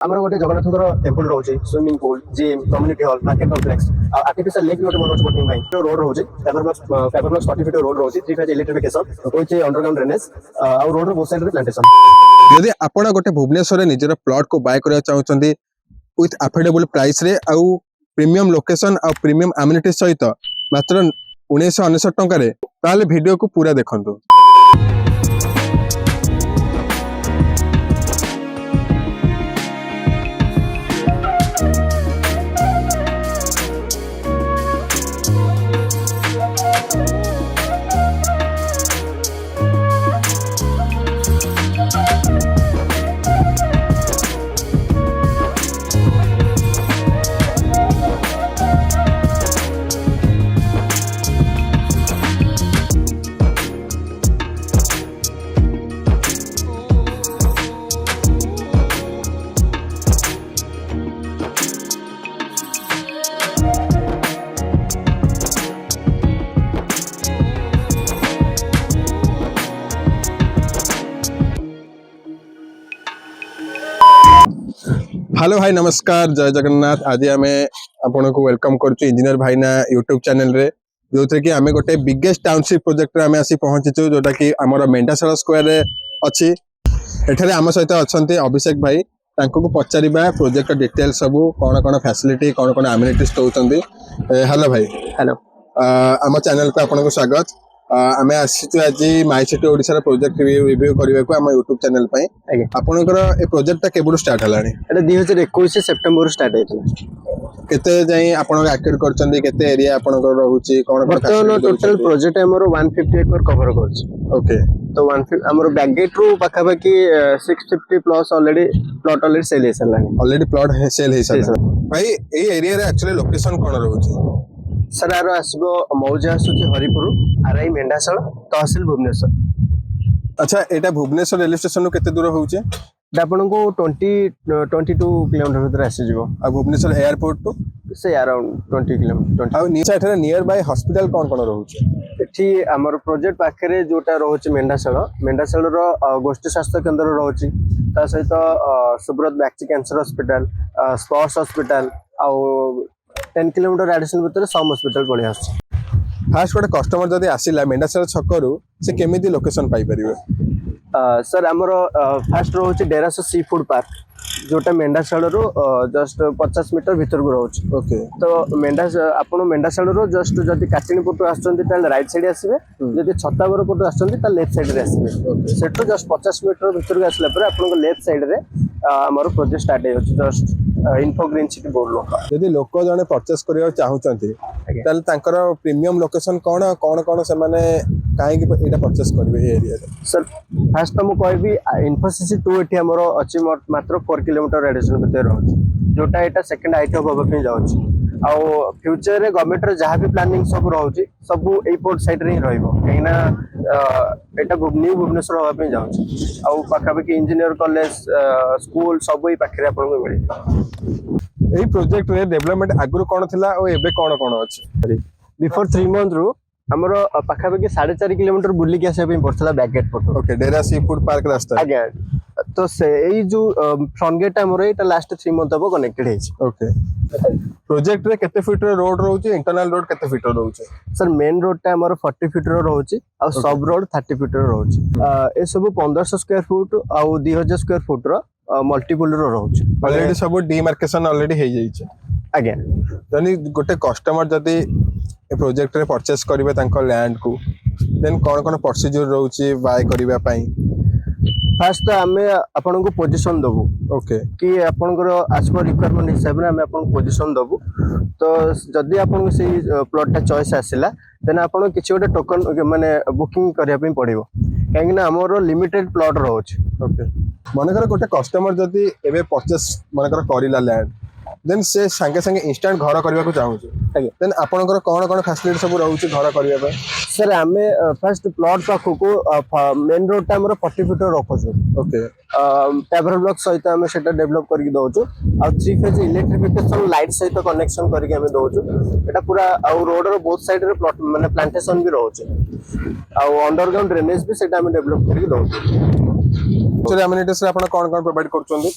आमर गोटे जगन्नाथ टेम्पल रोचे swimming pool gym community hall market complex artificial lake गोटे बनौछ बोटिंग भाई रोड रोचे पेपर ब्लॉक 40 फीट रोड रोचे 3 phase electrification with underground drainage आ रोड रो बोथ साइड रे प्लांटेशन। यदि आपण गोटे भुवनेश्वर निजर प्लॉट को बाय करबा चाहउछंती विथ अफोर्डेबल प्राइस रे आउ प्रीमियम लोकेशन आ प्रीमियम एमिनिटी सहित मात्र 1999 टंका रे ताले वीडियो को पूरा देखंतु। हेलो भाई नमस्कार जय जगन्नाथ। आज आम आपन को वेलकम करूँ इंजीनियर भाईना यूट्यूब चैनल रे जो थे कि आम गोटे बिगेस्ट टाउनशिप प्रोजेक्ट रे आम आसी पहुंचीचु जोटा कि आमर मेंढाशाला स्क्वायर रे अच्छी। एठारे आम सहित अच्छा अभिषेक भाई तांको को पचारिबा प्रोजेक्ट डिटेल सब कौन कौन फैसिलिटी कौन कौन एमिनिटीज दउचंदी। हेलो भाई। हेलो आम चैनल को आपन को स्वागत। आमे आसीचु आज माय सिटी ओडिसा रा प्रोजेक्ट रिव्यू करबा को हम YouTube चैनल पई। आपनकर ए प्रोजेक्ट ता केबुड स्टार्ट हलानी? एटा 2021 सितंबर स्टार्ट हेतला। केते जाई आपन एक्टिव करचंदी केते एरिया आपनकर रहूची कोन कोन बर्तमान टोटल प्रोजेक्ट हमर 150 एकर कवर करछ। ओके तो 150 हमर बैक गेट रो पाखा बाकी 650 plus already plot already sale हे सलानी। ऑलरेडी प्लॉट सेल हे सला भाई। ए एरिया रे एक्चुअली लोकेशन कोन रहूची? सर आरो आसबो मौजा आसुची हरिपुर आरआई मेंढाशाला तहसील भुवनेश्वर। अच्छा एटा भुवनेश्वर रेलवे स्टेशन नु केते दूर होउचे? आपन को 22 किलोमीटर भीतर आसी जिवो। आ भुवनेश्वर एयरपोर्ट टू से अराउंड 20 किलोमीटर। आ नीचे एठारे नियर बाय हॉस्पिटल कोन कोन रहूचे? एठी हमर प्रोजेक्ट पाखरे जोटा रहउची मेंढाशाला रो गोष्ठी स्वास्थ्य केंद्र रहउची ता सहित सुब्रत बैक्सी कैंसर हॉस्पिटल स्पर्श हॉस्पिटल आ 10 किलोमीटर रेडियस भीतर सम हॉस्पिटल पड़ी आछी। फास्ट गोटे कस्टमर जदी आसीला मेंढाशाला छकरू से केमिति लोकेशन पाई परिबे? सर हमर fast रहउची Deras sea food park जोटा मेंढाशाला रो जस्ट 50 मीटर भीतर को रहउची। ओके तो मेंढाशाला रो जस्ट जदी काटिनी पटो आछंती ताले राइट साइड आसीबे, जदी छतावर पटो आछंती ता लेफ्ट साइड रे आसीबे। सेटो जस्ट 50 मीटर भीतर को आसला पर आपन को लेफ्ट साइड रे हमर प्रोजेक्ट स्टार्ट हे होची just info green city board लो। यदि लोक जने परचेस करियो चाहुचंती ताले तांकर प्रीमियम लोकेशन कोन कोन कोन से माने काहे कि एटा परचेस करबे ए एरिया रे? सर फास्ट तो मु कहबी इन्फोसिस 2 एठी हमर अछि मात्र 4 किलोमीटर रेडियस भीतर रहउची जोटा एटा सेकंड आईटी हब पे जाउची। आ फ्यूचर रे गवर्नमेंट रे जहां भी प्लानिंग सब रहउची सब ए पोर्ट साइड रे ही रहइबो कहिना एटा न्यू भुवनेश्वर हब पे जाउची। आ पाखा बाकी इंजीनियर कॉलेज स्कूल सब ही पाखरे आपन को मिली। ए प्रोजेक्ट रे डेवलपमेंट आगुर कोन थिला ओ एबे कोन कोन अछि? बिफोर 3 मंथ रो हमर पाखा बाकी 4.5 किलोमीटर बुल्ली के आसे पे पड़थला बैक गेट पटो। ओके डेरा सी फूड पार्क रास्ता आज्ञा तो से एई जो फ्रंट गेट हमर एटा लास्ट 3 मंथ अब कनेक्टेड हेछि। ओके प्रोजेक्ट रे केते फीट रे रोड रहउची? इंटरनल रोड केते फीट रे रहउची? सर मेन रोड टा हमर 40 फीट रे रहउची आ सब रोड 30 फीट रे रहउची। ए सब 1500 स्क्वायर फुट आ 2000 स्क्वायर फुट रो मल्टीपल रो रहउची। ऑलरेडी सब डिमार्केशन ऑलरेडी हे जाइछ। आज्ञा जनी गोटे कस्टमर जदी ए प्रोजेक्ट रे परचेस करिवे तांको लैंड को देन कोन कोन प्रोसीजर रहउची बाय करिवा पई? फास्ट तो आमे आपन को पोजीशन दबु। ओके कि आपन को आज पर रिक्वायरमेंट हिसाब रे आमे आपन पोजीशन दबु। तो जदी आपन को सेही प्लॉट टा चॉइस आसिला देन आपन किछि गोटे टोकन माने बुकिंग करिया पई पड़िबो काहे ना हमरो लिमिटेड प्लॉट रहउची। ओके माने गोटे कस्टमर जदी एबे परचेस माने करिला लैंड देन से संगे संगे इंस्टेंट घर करबा को चाहू देन आपनकर कोन कोन फैसिलिटी सब रहउची घर करबा पे? सर आमे फर्स्ट प्लॉट पाखो को मेन रोड टा हमर 40 फीट रखछु। ओके पेपर ब्लॉक सहित आमे सेटा डेवलप करके दउछु आ 3 फेज इलेक्ट्रिफिकेशन लाइट सहित कनेक्शन करके आमे दउछु। एटा पूरा आ रोड रो बोथ साइड रे प्लॉट माने प्लांटेशन भी रहउछु आ अंडरग्राउंड ड्रेनेज भी सेटा आमे डेवलप करके दउछु। सर एमिनिटीज रे आपण कोन कोन प्रोवाइड करछोंदी?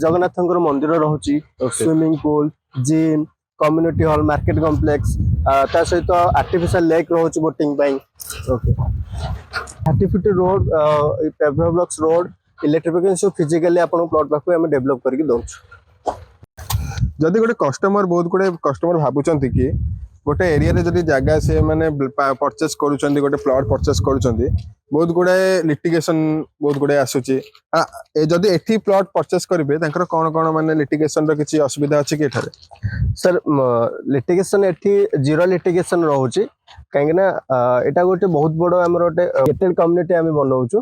ଜଗନ୍ନାଥଙ୍କର ମନ୍ଦିର ରହୁଛି, Okay. Swimming pool, gym, community hall, market complex, ତା ସହିତ ଆର୍ଟିଫିସିଆଲ ଲେକ୍ ରହୁଛି ବୋଟିଂ ପାଇଁ। Okay 30 fit road, paver blocks road, electrification physically ଆପଣଙ୍କ ପ୍ଲଟ୍ ପାଖକୁ ଆମେ ଡେଭଲପ କରିକି ଦଉଛୁ। ଯଦି ଗୋଟେ କଷ୍ଟମର ବହୁତ ଗୁଡେ କଷ୍ଟମର ଭାବୁଛନ୍ତି କି ଗୋଟେ ଏରିଆରେ ଯଦି ଜାଗା ସେ ମାନେ ପରଚେସ୍ କରୁଛନ୍ତି, ଗୋଟେ ପ୍ଲଟ୍ ପରଚେସ୍ କରୁଛନ୍ତି, ବହୁତ ଗୁଡାଏ ଲିଟିଗେସନ ବହୁତ ଗୁଡାଏ ଆସୁଛି। ଯଦି ଏଠି ପ୍ଲଟ୍ ପରଚେସ୍ କରିବେ ତାଙ୍କର କଣ କଣ ମାନେ ଲିଟିଗେସନ ର କିଛି ଅସୁବିଧା ଅଛି କି ଏଠାରେ? ସାର୍ ଲିଟିଗେସନ ଏଠି ଜିରୋ ଲିଟିଗେସନ ରହୁଛି, କାହିଁକି ନା ଏଇଟା ଗୋଟେ ବହୁତ ବଡ ଆମର ଗୋଟେ ଗେଟେଡ୍ କମ୍ୟୁନିଟି ଆମେ ବନଉଛୁ।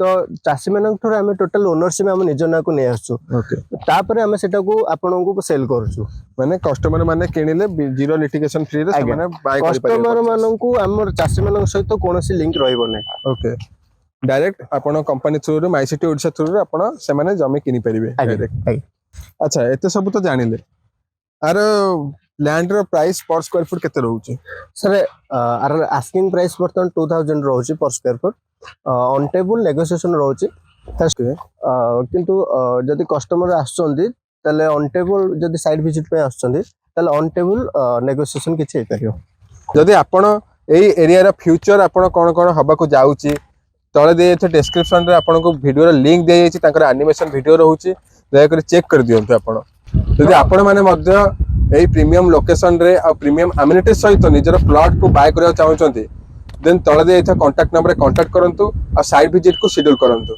ତ ଚାଷୀ ମାନଙ୍କ ଠାରୁ ଆମେ ଟୋଟାଲ ଓନରସିପ ଆମେ ନିଜ ନାଁକୁ ନେଇ ଆସୁଛୁ, ଓକେ ତାପରେ ଆମେ ସେଟାକୁ ଆପଣଙ୍କୁ ସେଲ୍ କରୁଛୁ। ମାନେ କଷ୍ଟମର ମାନେ କିଣିଲେ ଜିରୋ ଲିଟିଗେସନ ଫ୍ରି ରେ ଆଜ୍ଞା। ସେମାନେ ବାୟ କଷ୍ଟମର କରିପାରିବେ। ମାନଙ୍କୁ ଆମର ଚାଷୀ ମାନଙ୍କ ସହିତ କୌଣସି ଲିଙ୍କ ରହିବ ନାହିଁ। ଓକେ ଡାଇରେକ୍ଟ ଆପଣ କମ୍ପାନୀ ଥ୍ରୁରୁ ମାଇ ସିଟି ଓଡ଼ିଶା ଥ୍ରୁରୁ ଆପଣ ସେମାନେ ଜମି କିଣି ପାରିବେ ଡାଇରେକ୍ଟ। ଆଚ୍ଛା ଏତେ ସବୁ ତ ଜାଣିଲେ, ଆର ଲ୍ୟାଣ୍ଡ ର ପ୍ରାଇସ୍ पर स्क्वायर फुट केते रहउची? सर आर आस्किंग प्राइस बर्तन 2000 रहउची per square feet, on table negotiation रहउची। किंतु जदि कस्टमर आछंदी तले ऑन टेबल जदि साइड विजिट पे आछंदी तले ऑन टेबल नेगोशिएशन किछि हे करियो। जदि आपण एई एरिया रा फ्यूचर आपण कोन कोन हबा को जाउची तळे दे एथे डिस्क्रिप्शन रे आपण को वीडियो रा लिंक दे जायछि, ताकर एनिमेशन वीडियो रहउची, दया कर चेक कर दियंतु आपण। जदि आपण माने मध्य एई प्रीमियम लोकेशन रे आ प्रीमियम एमिनिटीज सहित निजर प्लॉट को बाय करबा चाहउछंती, देन तळे दे एथे कांटेक्ट नंबर रे कांटेक्ट करंतु आ साइट विजिट को शेड्यूल करंतु।